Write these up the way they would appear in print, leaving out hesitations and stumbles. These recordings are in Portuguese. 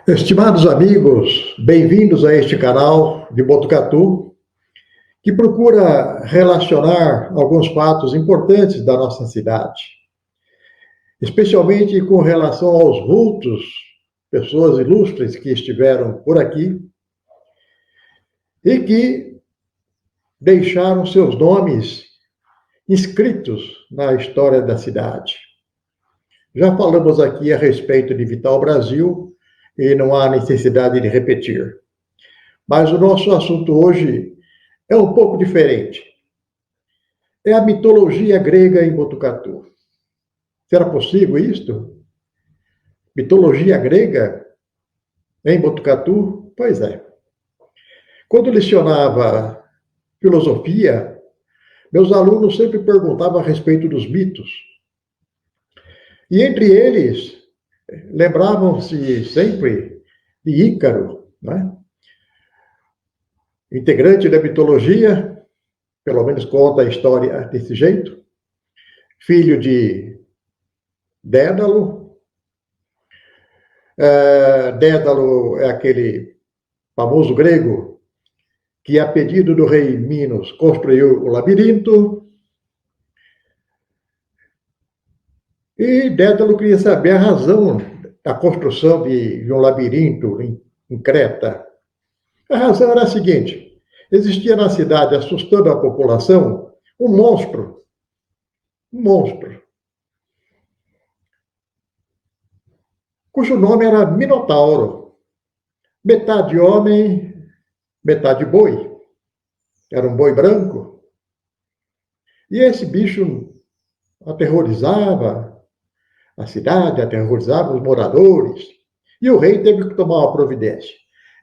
Estimados amigos, bem-vindos a este canal de Botucatu, que procura relacionar alguns fatos importantes da nossa cidade, especialmente com relação aos vultos, pessoas ilustres que estiveram por aqui e que deixaram seus nomes inscritos na história da cidade. Já falamos aqui a respeito de Vital Brasil e não há necessidade de repetir. Mas o nosso assunto hoje é um pouco diferente. É a mitologia grega em Botucatu. Será possível isto? Mitologia grega em Botucatu? Pois é. Quando lecionava filosofia, meus alunos sempre perguntavam a respeito dos mitos. E entre eles, lembravam-se sempre de Ícaro, né? Integrante da mitologia, pelo menos conta a história desse jeito, filho de Dédalo. Dédalo é aquele famoso grego que, a pedido do rei Minos, construiu o labirinto. E Dédalo queria saber a razão da construção de um labirinto em Creta. A razão era a seguinte: existia na cidade, assustando a população, um monstro, cujo nome era Minotauro, metade homem, metade boi. Era um boi branco. E esse bicho aterrorizava a cidade, aterrorizava os moradores. E o rei teve que tomar uma providência.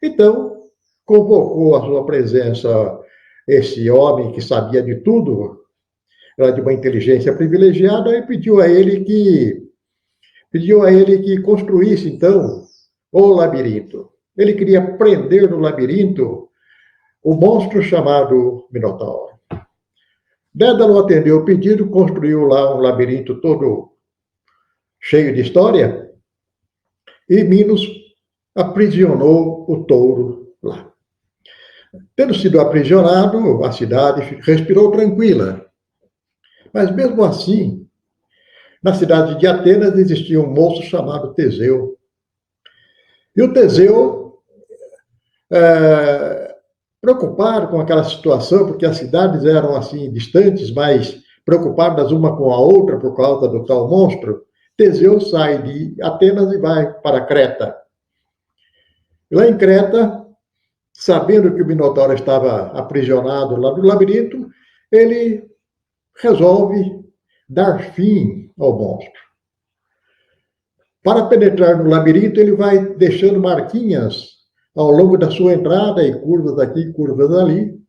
Então, convocou à sua presença esse homem que sabia de tudo, era de uma inteligência privilegiada, e pediu a ele que construísse, então, o labirinto. Ele queria prender no labirinto o monstro chamado Minotauro. Dédalo atendeu o pedido, construiu lá um labirinto todo cheio de história, e Minos aprisionou o touro lá. Tendo sido aprisionado, a cidade respirou tranquila. Mas mesmo assim, na cidade de Atenas existia um moço chamado Teseu. E o Teseu, preocupado com aquela situação, porque as cidades eram assim distantes, mas preocupadas uma com a outra por causa do tal monstro, Teseu sai de Atenas e vai para Creta. Lá em Creta, sabendo que o Minotauro estava aprisionado lá no labirinto, ele resolve dar fim ao monstro. Para penetrar no labirinto, ele vai deixando marquinhas ao longo da sua entrada, e curvas aqui, curvas ali.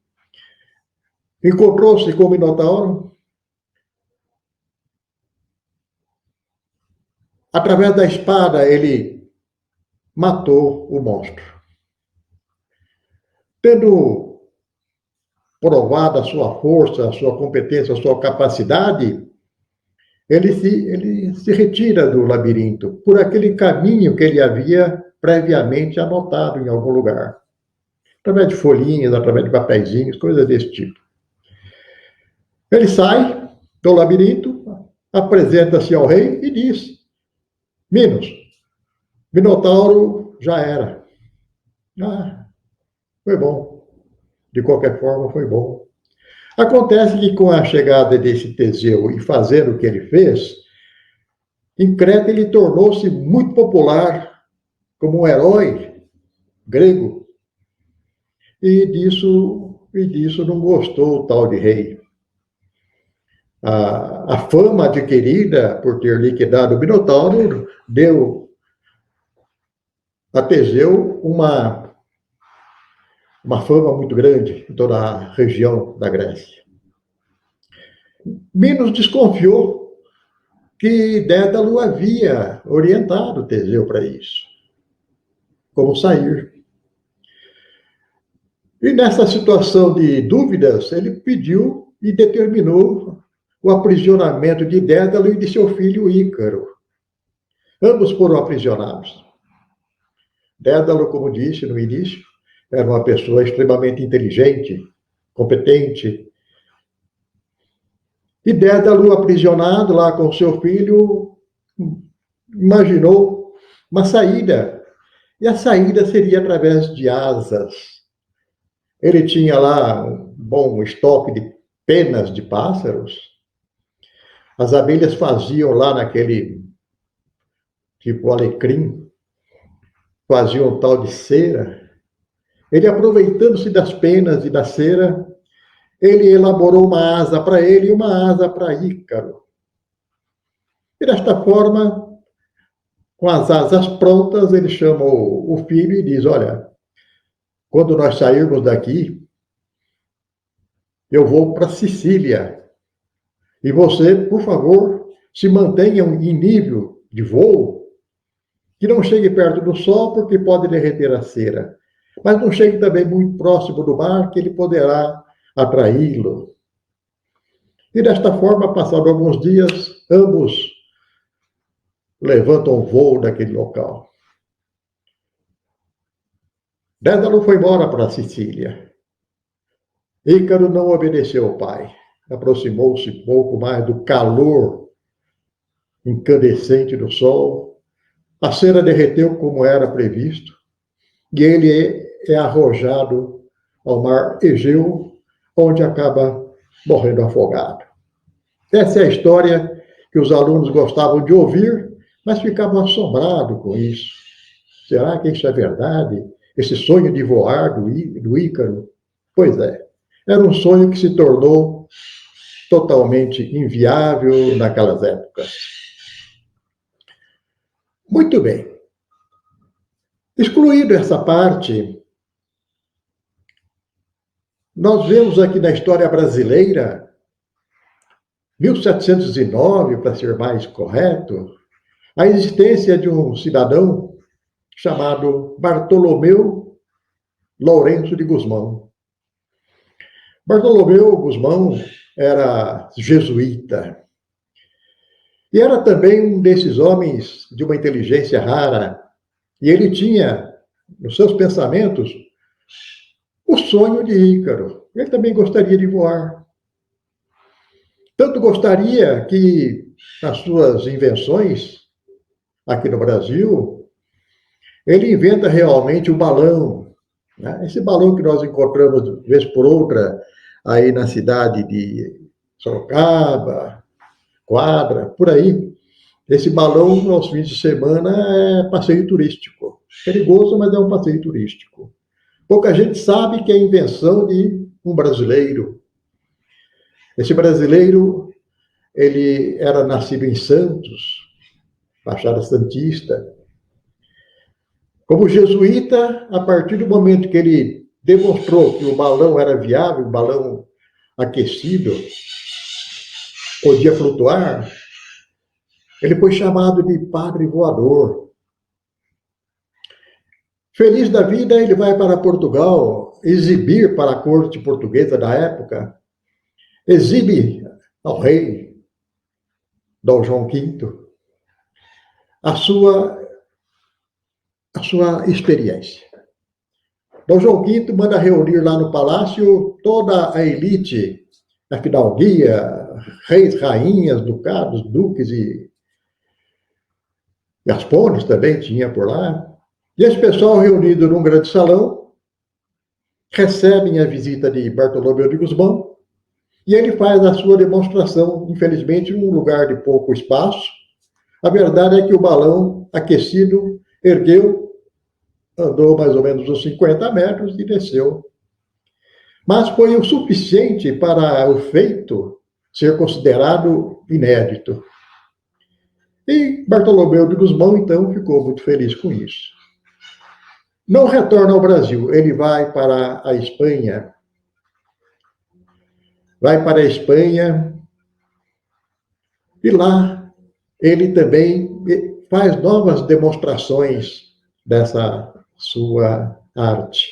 Encontrou-se com o Minotauro. Através da espada, ele matou o monstro. Tendo provado a sua força, a sua competência, a sua capacidade, ele se retira do labirinto por aquele caminho que ele havia previamente anotado em algum lugar. Através de folhinhas, através de papeizinhos, coisas desse tipo. Ele sai do labirinto, apresenta-se ao rei e diz: Minos, Minotauro já era. Foi bom. De qualquer forma, foi bom. Acontece que com a chegada desse Teseu e fazendo o que ele fez, em Creta ele tornou-se muito popular como um herói grego. E disso não gostou o tal de rei. A fama adquirida por ter liquidado o Minotauro deu a Teseu uma fama muito grande em toda a região da Grécia. Minos desconfiou que Dédalo havia orientado Teseu para isso. Como sair. E nessa situação de dúvidas, ele pediu e determinou o aprisionamento de Dédalo e de seu filho Ícaro. Ambos foram aprisionados. Dédalo, como disse no início, era uma pessoa extremamente inteligente, competente. E Dédalo, aprisionado lá com seu filho, imaginou uma saída. E a saída seria através de asas. Ele tinha lá um bom estoque de penas de pássaros. As abelhas faziam lá naquele tipo alecrim, faziam um tal de cera. Ele, aproveitando-se das penas e da cera, ele elaborou uma asa para ele e uma asa para Ícaro. E desta forma, com as asas prontas, ele chama o filho e diz: olha, quando nós sairmos daqui, eu vou para Sicília. E você, por favor, se mantenha em nível de voo, que não chegue perto do sol, porque pode derreter a cera. Mas não chegue também muito próximo do mar, que ele poderá atraí-lo. E desta forma, passados alguns dias, ambos levantam voo daquele local. Dédalo foi embora para a Sicília. Ícaro não obedeceu ao pai. Aproximou-se pouco mais do calor incandescente do sol. A cera derreteu como era previsto. E ele é arrojado ao mar Egeu, onde acaba morrendo afogado. Essa é a história que os alunos gostavam de ouvir, mas ficavam assombrados com isso. Será que isso é verdade? Esse sonho de voar do Ícaro? Pois é, era um sonho que se tornou totalmente inviável naquelas épocas. Muito bem. Excluído essa parte, nós vemos aqui na história brasileira, 1709, para ser mais correto, a existência de um cidadão chamado Bartolomeu Lourenço de Gusmão. Bartolomeu Gusmão era jesuíta e era também um desses homens de uma inteligência rara. E ele tinha, nos seus pensamentos, o sonho de Ícaro. Ele também gostaria de voar. Tanto gostaria que, nas suas invenções, aqui no Brasil, ele inventa realmente o balão. Né? Esse balão que nós encontramos, de vez por outra, aí na cidade de Sorocaba, Quadra, por aí. Esse balão, aos fins de semana, é passeio turístico. Perigoso, mas é um passeio turístico. Pouca gente sabe que é invenção de um brasileiro. Esse brasileiro, ele era nascido em Santos, Baixada Santista. Como jesuíta, a partir do momento que ele demonstrou que o balão era viável, o balão aquecido, podia flutuar, ele foi chamado de padre voador. Feliz da vida, ele vai para Portugal exibir para a corte portuguesa da época, exibe ao rei Dom João V a sua experiência. Dom João V manda reunir lá no palácio toda a elite, a fidalguia, reis, rainhas, ducados, duques e gaspones também tinha por lá. E esse pessoal reunido num grande salão recebem a visita de Bartolomeu de Gusmão e ele faz a sua demonstração, infelizmente, em um lugar de pouco espaço. A verdade é que o balão aquecido ergueu, andou mais ou menos uns 50 metros e desceu. Mas foi o suficiente para o feito ser considerado inédito. E Bartolomeu de Gusmão, então, ficou muito feliz com isso. Não retorna ao Brasil, ele vai para a Espanha. Vai para a Espanha e lá ele também faz novas demonstrações dessa sua arte.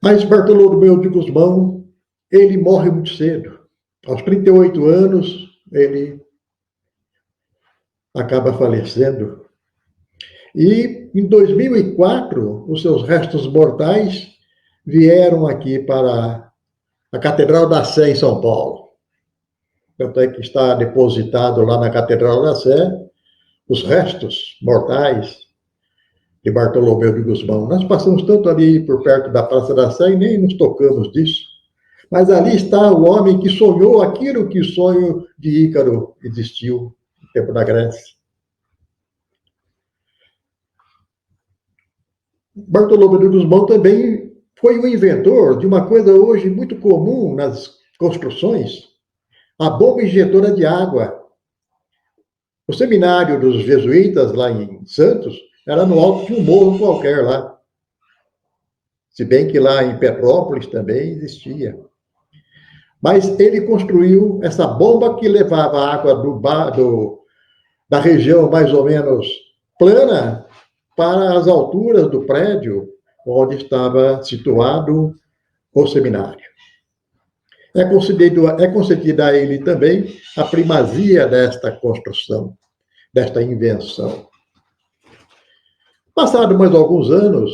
Mas Bartolomeu de Gusmão, ele morre muito cedo. Aos 38 anos, ele acaba falecendo. E em 2004, os seus restos mortais vieram aqui para a Catedral da Sé, em São Paulo. Tanto é que está depositado lá na Catedral da Sé os restos mortais de Bartolomeu de Gusmão. Nós passamos tanto ali por perto da Praça da Sé e nem nos tocamos disso. Mas ali está o homem que sonhou aquilo que o sonho de Ícaro existiu no tempo da Grécia. Bartolomeu de Gusmão também foi o inventor de uma coisa hoje muito comum nas construções, a bomba injetora de água. O seminário dos jesuítas lá em Santos era no alto de um morro qualquer lá. Se bem que lá em Petrópolis também existia. Mas ele construiu essa bomba que levava a água da região mais ou menos plana para as alturas do prédio onde estava situado o seminário. É concedida a ele também a primazia desta construção, desta invenção. Passado mais alguns anos,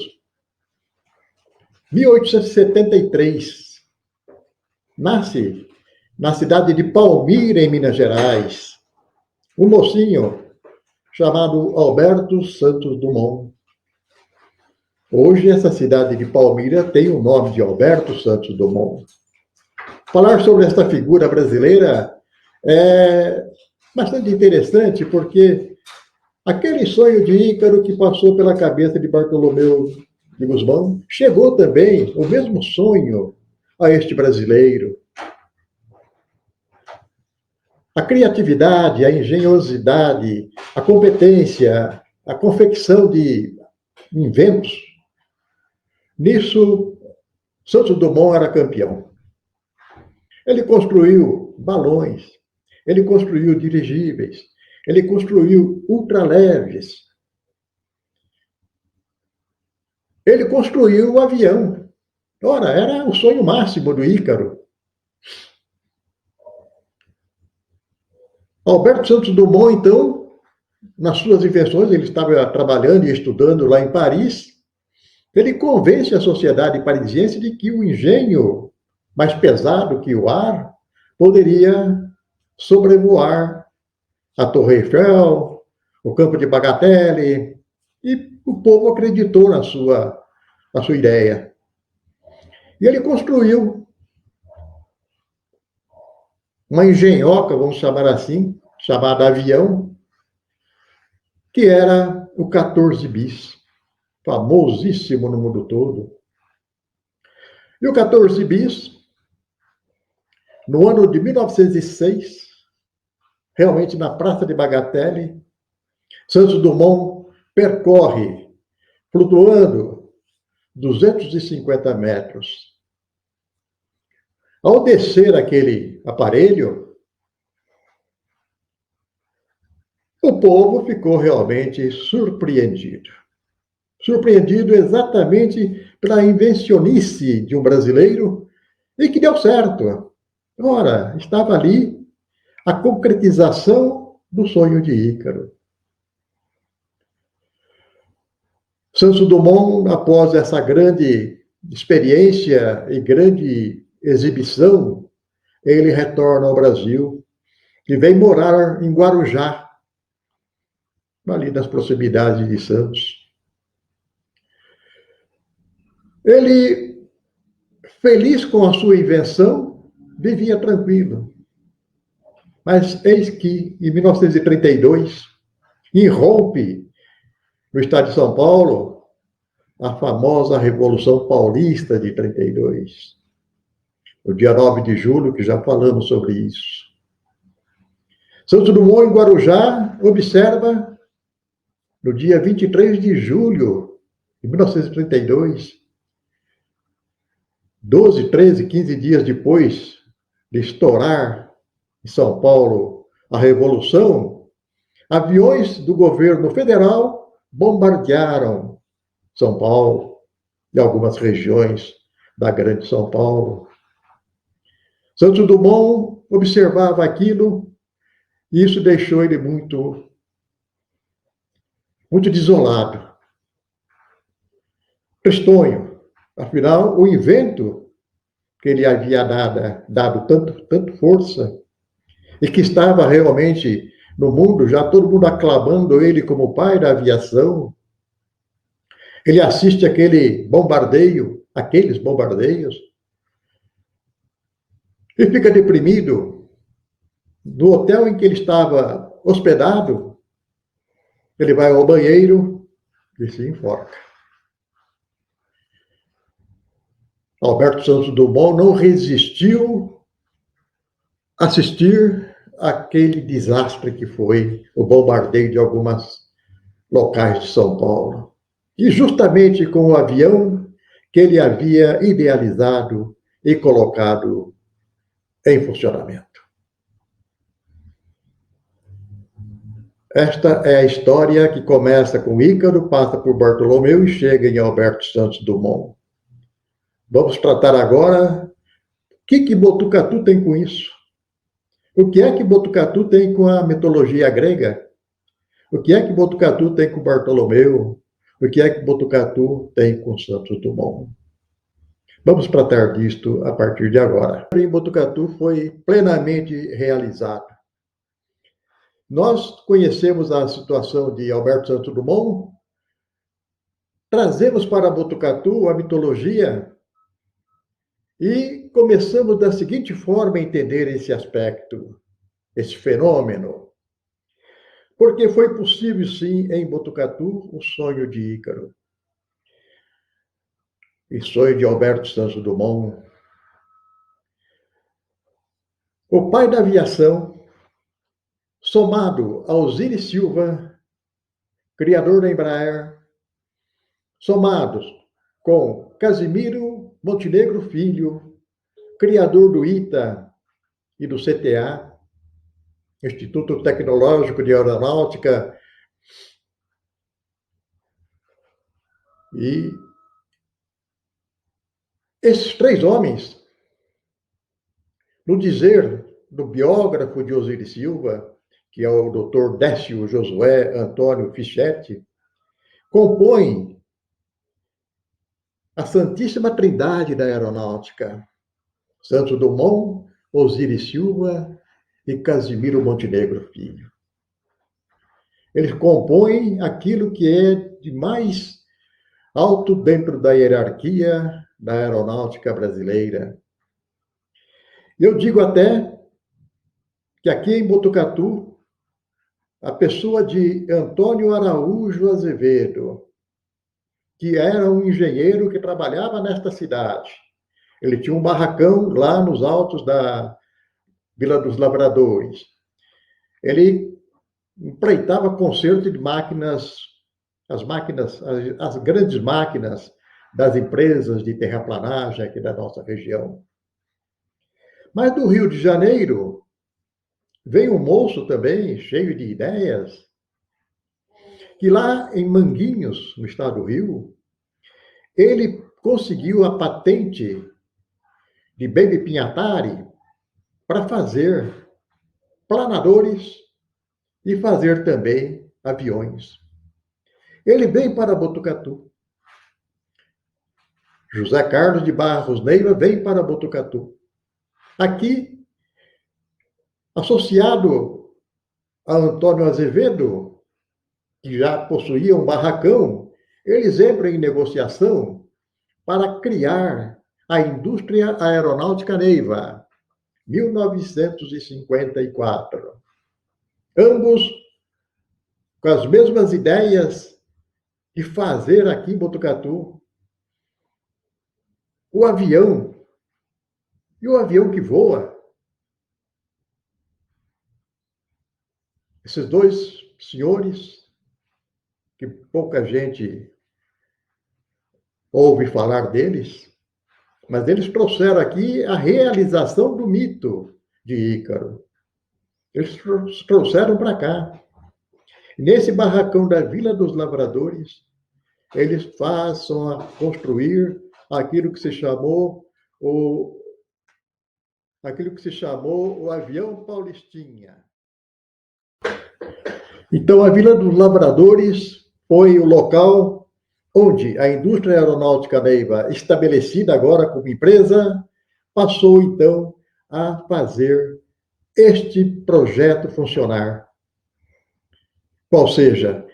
1873, nasce na cidade de Palmira, em Minas Gerais, um mocinho chamado Alberto Santos Dumont. Hoje, essa cidade de Palmira tem o nome de Alberto Santos Dumont. Falar sobre esta figura brasileira é bastante interessante, porque aquele sonho de Ícaro que passou pela cabeça de Bartolomeu de Gusmão chegou também, o mesmo sonho, a este brasileiro. A criatividade, a engenhosidade, a competência, a confecção de inventos, nisso Santos Dumont era campeão. Ele construiu balões, ele construiu dirigíveis, ele construiu ultraleves, ele construiu o avião. Ora, era o sonho máximo do Ícaro. Alberto Santos Dumont, então, nas suas invenções, ele estava trabalhando e estudando lá em Paris, ele convence a sociedade parisiense de que o engenho, mais pesado que o ar, poderia sobrevoar a Torre Eiffel, o Campo de Bagatelle, e o povo acreditou na sua ideia. E ele construiu uma engenhoca, vamos chamar assim, chamada avião, que era o 14 bis, famosíssimo no mundo todo. E o 14 bis, no ano de 1906, realmente na Praça de Bagatelle, Santos Dumont percorre, flutuando, 250 metros. Ao descer aquele aparelho, o povo ficou realmente surpreendido. Surpreendido exatamente pela invencionice de um brasileiro e que deu certo. Ora, estava ali a concretização do sonho de Ícaro. Santos Dumont, após essa grande experiência e grande exibição, ele retorna ao Brasil e vem morar em Guarujá, ali nas proximidades de Santos. Ele, feliz com a sua invenção, vivia tranquilo. Mas eis que, em 1932, irrompe no estado de São Paulo a famosa Revolução Paulista de 32. No dia 9 de julho, que já falamos sobre isso. Santos Dumont, em Guarujá, observa, no dia 23 de julho de 1932, 12, 13, 15 dias depois de estourar em São Paulo a Revolução, aviões do governo federal bombardearam São Paulo e algumas regiões da Grande São Paulo. Santos Dumont observava aquilo e isso deixou ele muito muito desolado, tristonho. Afinal, o invento que ele havia dado tanto força e que estava realmente no mundo, já todo mundo aclamando ele como o pai da aviação. Ele assiste aqueles bombardeios, e fica deprimido. No hotel em que ele estava hospedado, ele vai ao banheiro e se enforca. Alberto Santos Dumont não resistiu a assistir aquele desastre que foi o bombardeio de alguns locais de São Paulo. E justamente com o avião que ele havia idealizado e colocado em funcionamento. Esta é a história que começa com Ícaro, passa por Bartolomeu e chega em Alberto Santos Dumont. Vamos tratar agora o que Botucatu tem com isso. O que é que Botucatu tem com a mitologia grega? O que é que Botucatu tem com Bartolomeu? O que é que Botucatu tem com Santos Dumont? Vamos tratar disto a partir de agora. Em Botucatu foi plenamente realizado. Nós conhecemos a situação de Alberto Santos Dumont, trazemos para Botucatu a mitologia e começamos da seguinte forma a entender esse aspecto, esse fenômeno. Porque foi possível, sim, em Botucatu, o sonho de Ícaro. E sonho de Alberto Santos Dumont. O pai da aviação, somado a Osiris Silva, criador da Embraer, somados com Casimiro Montenegro Filho, criador do ITA e do CTA, Instituto Tecnológico de Aeronáutica, e esses três homens, no dizer do biógrafo de Osiris Silva, que é o Dr. Décio Josué Antônio Fischetti, compõem a Santíssima Trindade da Aeronáutica: Santos Dumont, Osiris Silva e Casimiro Montenegro Filho. Eles compõem aquilo que é de mais alto dentro da hierarquia da aeronáutica brasileira. Eu digo até que aqui em Botucatu, a pessoa de Antônio Araújo Azevedo, que era um engenheiro que trabalhava nesta cidade, ele tinha um barracão lá nos altos da Vila dos Lavradores. Ele empreitava conserto de máquinas, as grandes máquinas das empresas de terraplanagem aqui da nossa região. Mas do Rio de Janeiro veio um moço também, cheio de ideias, que lá em Manguinhos, no estado do Rio, ele conseguiu a patente de Baby Pinhatari para fazer planadores e fazer também aviões. Ele vem para Botucatu. José Carlos de Barros Neiva vem para Botucatu. Aqui, associado a Antônio Azevedo, que já possuía um barracão, eles entram em negociação para criar a indústria aeronáutica Neiva, 1954. Ambos com as mesmas ideias de fazer aqui em Botucatu o avião, e o avião que voa. Esses dois senhores, que pouca gente ouve falar deles, mas eles trouxeram aqui a realização do mito de Ícaro. Eles trouxeram para cá. Nesse barracão da Vila dos Lavradores, eles passam a construir aquilo que se chamou o avião Paulistinha. Então, a Vila dos Lavradores foi o local onde a indústria aeronáutica Neiva, estabelecida agora como empresa, passou então a fazer este projeto funcionar. Qual seja,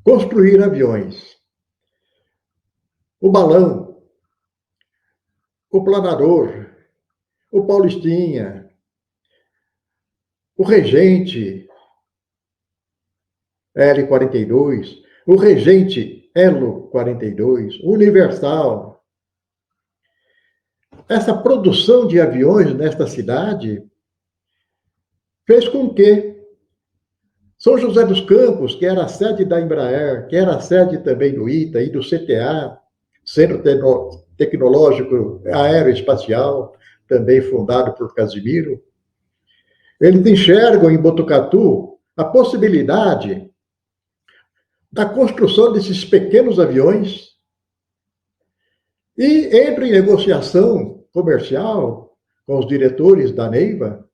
construir aviões. O balão, o planador, o Paulistinha, o Regente L-42, o Regente Elo-42, o Universal. Essa produção de aviões nesta cidade fez com que São José dos Campos, que era a sede da Embraer, que era a sede também do ITA e do CTA, Centro Tecnológico Aeroespacial, também fundado por Casimiro, eles enxergam em Botucatu a possibilidade da construção desses pequenos aviões e entram em negociação comercial com os diretores da Neiva,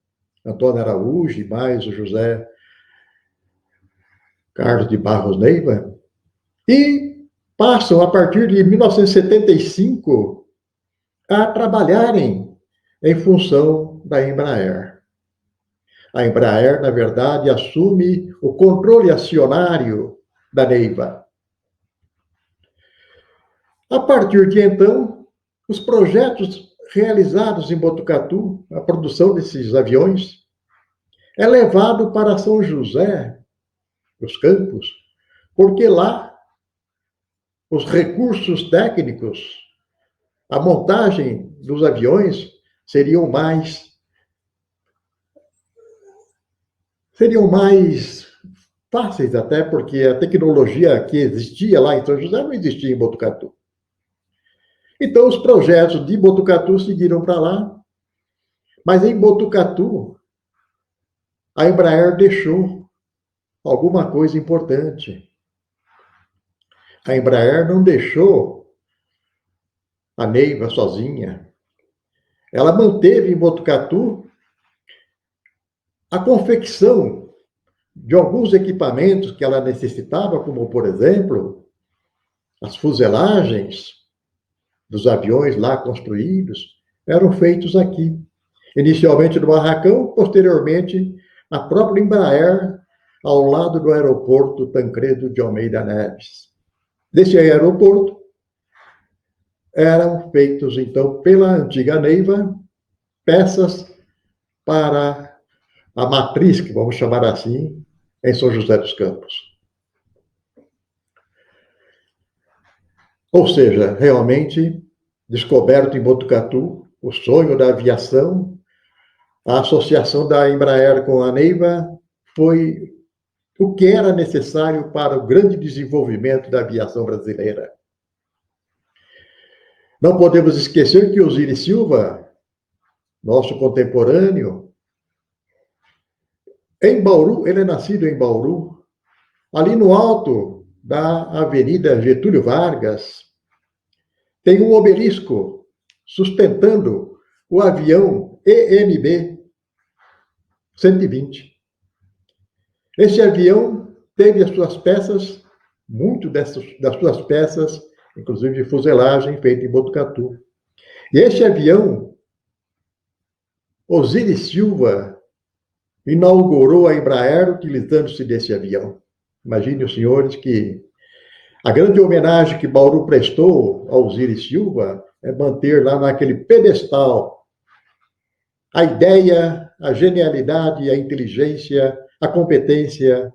Antônio Araújo e mais o José Carlos de Barros Neiva, e passam, a partir de 1975, a trabalharem em função da Embraer. A Embraer, na verdade, assume o controle acionário da Neiva. A partir de então, os projetos realizados em Botucatu, a produção desses aviões, é levado para São José dos Campos, porque lá os recursos técnicos, a montagem dos aviões seriam mais fáceis, até porque a tecnologia que existia lá em São José não existia em Botucatu. Então, os projetos de Botucatu seguiram para lá, mas em Botucatu, a Embraer deixou alguma coisa importante. A Embraer não deixou a Neiva sozinha. Ela manteve em Botucatu a confecção de alguns equipamentos que ela necessitava, como, por exemplo, as fuselagens dos aviões lá construídos, eram feitos aqui. Inicialmente no Barracão, posteriormente na própria Embraer, ao lado do aeroporto Tancredo de Almeida Neves. Desse aeroporto, eram feitos, então, pela antiga Neiva, peças para a matriz, que vamos chamar assim, em São José dos Campos. Ou seja, realmente, descoberto em Botucatu o sonho da aviação, a associação da Embraer com a Neiva foi o que era necessário para o grande desenvolvimento da aviação brasileira. Não podemos esquecer que Osiris Silva, nosso contemporâneo, em Bauru, ele é nascido em Bauru, ali no alto da Avenida Getúlio Vargas, tem um obelisco sustentando o avião EMB 120. Esse avião teve as suas peças, muito das suas peças, inclusive de fuselagem, feita em Botucatu. E esse avião, Osiris Silva inaugurou a Embraer utilizando-se desse avião. Imagine os senhores que a grande homenagem que Bauru prestou ao Osiris Silva é manter lá naquele pedestal a ideia, a genialidade, a inteligência, a competência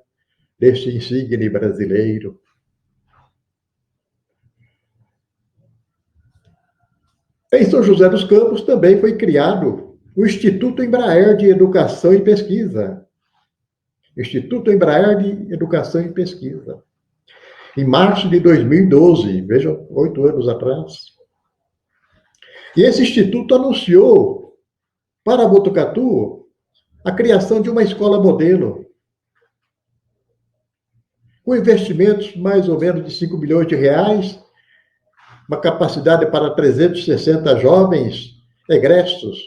deste insigne brasileiro. Em São José dos Campos também foi criado o Instituto Embraer de Educação e Pesquisa. Instituto Embraer de Educação e Pesquisa. Em março de 2012, vejam, 8 anos atrás. E esse instituto anunciou para Botucatu a criação de uma escola modelo, com investimentos mais ou menos de 5 milhões de reais, uma capacidade para 360 jovens egressos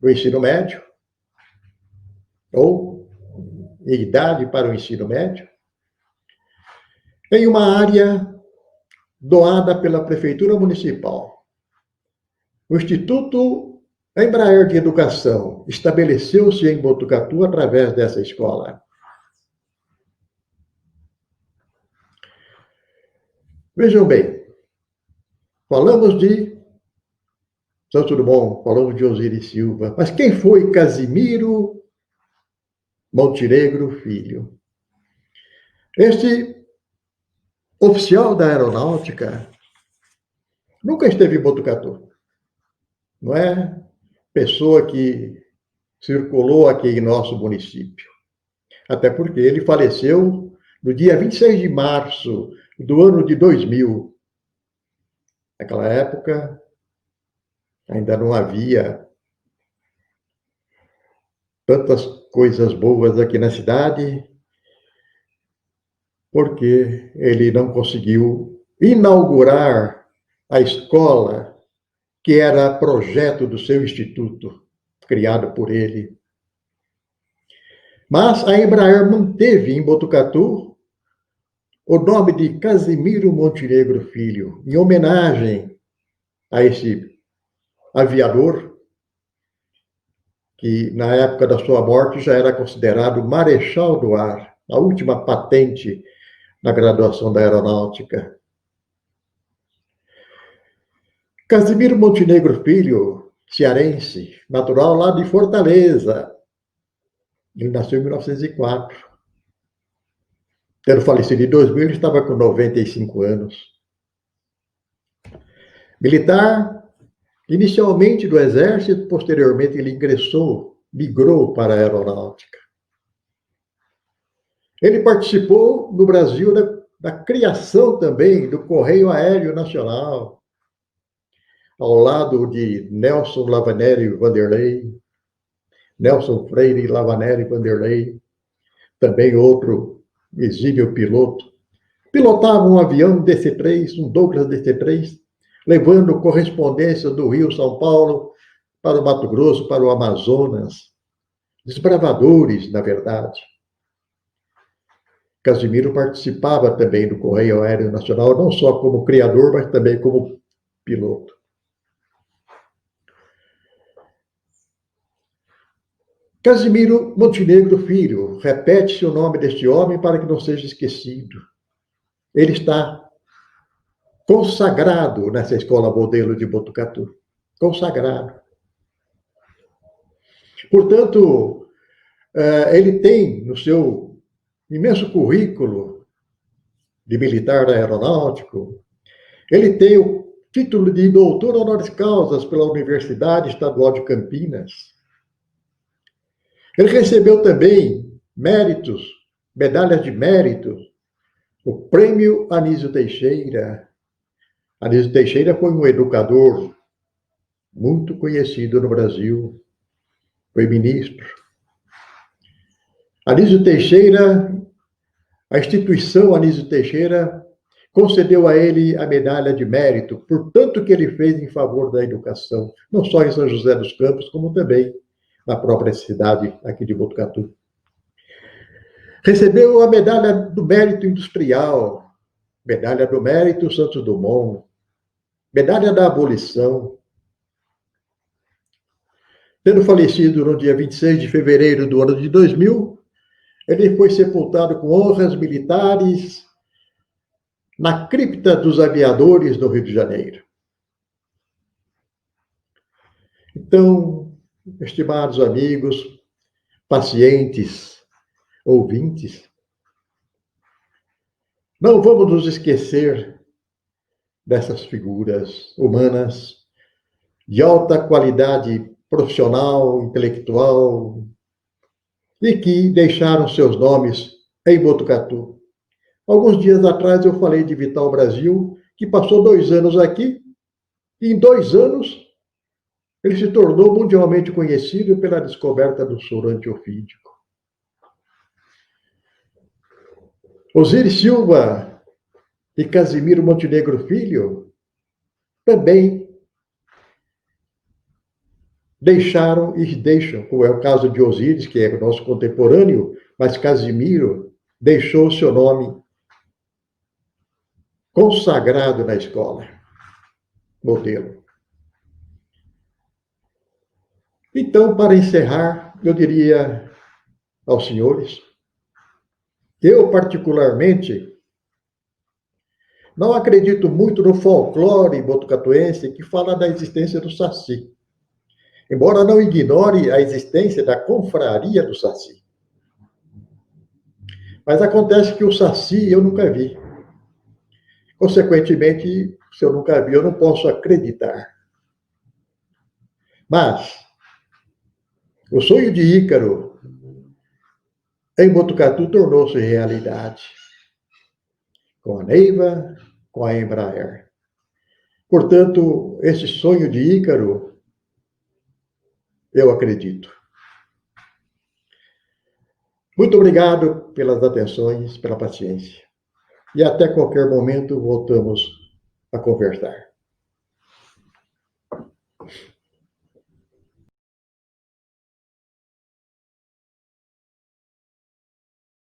do ensino médio, ou em idade para o ensino médio. em uma área doada pela Prefeitura Municipal. O Instituto Embraer de Educação estabeleceu-se em Botucatu através dessa escola. Vejam bem, falamos de Santos Dumont, falamos de Osiris Silva, mas quem foi Casimiro Montenegro Filho? Este oficial da aeronáutica nunca esteve em Botucatu. Não é pessoa que circulou aqui em nosso município. Até porque ele faleceu no dia 26 de março do ano de 2000. Naquela época, ainda não havia tantas coisas boas aqui na cidade, porque ele não conseguiu inaugurar a escola que era projeto do seu instituto, criado por ele. Mas a Embraer manteve em Botucatu o nome de Casimiro Montenegro Filho, em homenagem a esse aviador que, na época da sua morte, já era considerado marechal do ar, a última patente na graduação da aeronáutica. Casimiro Montenegro Filho, cearense, natural lá de Fortaleza. Ele nasceu em 1904. Tendo falecido em 2000, ele estava com 95 anos. Militar, inicialmente do Exército, posteriormente ele migrou para a aeronáutica. Ele participou no Brasil da criação também do Correio Aéreo Nacional, ao lado de Nelson Lavaneri Vanderlei, Nelson Freire Lavaneri Vanderlei, também outro exímio piloto. Pilotava um avião DC-3, um Douglas DC-3, levando correspondência do Rio São Paulo para o Mato Grosso, para o Amazonas. Desbravadores, na verdade. Casimiro participava também do Correio Aéreo Nacional, não só como criador, mas também como piloto. Casimiro Montenegro Filho, repete-se o nome deste homem para que não seja esquecido. Ele está consagrado nessa escola modelo de Botucatu. Consagrado. Portanto, ele tem no seu imenso currículo de militar aeronáutico, ele tem o título de doutor honoris causa pela Universidade Estadual de Campinas. Ele recebeu também méritos, medalhas de mérito, o Prêmio Anísio Teixeira. Anísio Teixeira foi um educador muito conhecido no Brasil, foi ministro. Anísio Teixeira, a instituição Anísio Teixeira concedeu a ele a medalha de mérito por tanto que ele fez em favor da educação, não só em São José dos Campos, como também na própria cidade aqui de Botucatu. Recebeu a medalha do mérito industrial, medalha do mérito Santos Dumont, medalha da abolição. Tendo falecido no dia 26 de fevereiro do ano de 2000, ele foi sepultado com honras militares na cripta dos aviadores do Rio de Janeiro. Então, estimados amigos, pacientes, ouvintes, não vamos nos esquecer dessas figuras humanas de alta qualidade profissional, intelectual, e que deixaram seus nomes em Botucatu. Alguns dias atrás eu falei de Vital Brasil, que passou 2 anos aqui, e em 2 anos ele se tornou mundialmente conhecido pela descoberta do soro antiofídico. Osiris Silva e Casimiro Montenegro Filho também deixaram e deixam, como é o caso de Osiris, que é o nosso contemporâneo, mas Casimiro deixou seu nome consagrado na escola, modelo. Então, para encerrar, eu diria aos senhores, eu particularmente não acredito muito no folclore botucatuense que fala da existência do Saci, embora não ignore a existência da confraria do Saci. Mas acontece que o Saci eu nunca vi. Consequentemente, se eu nunca vi, eu não posso acreditar. Mas o sonho de Ícaro em Botucatu tornou-se realidade. Com a Neiva, com a Embraer. Portanto, esse sonho de Ícaro, eu acredito. Muito obrigado pelas atenções, pela paciência. E até qualquer momento voltamos a conversar.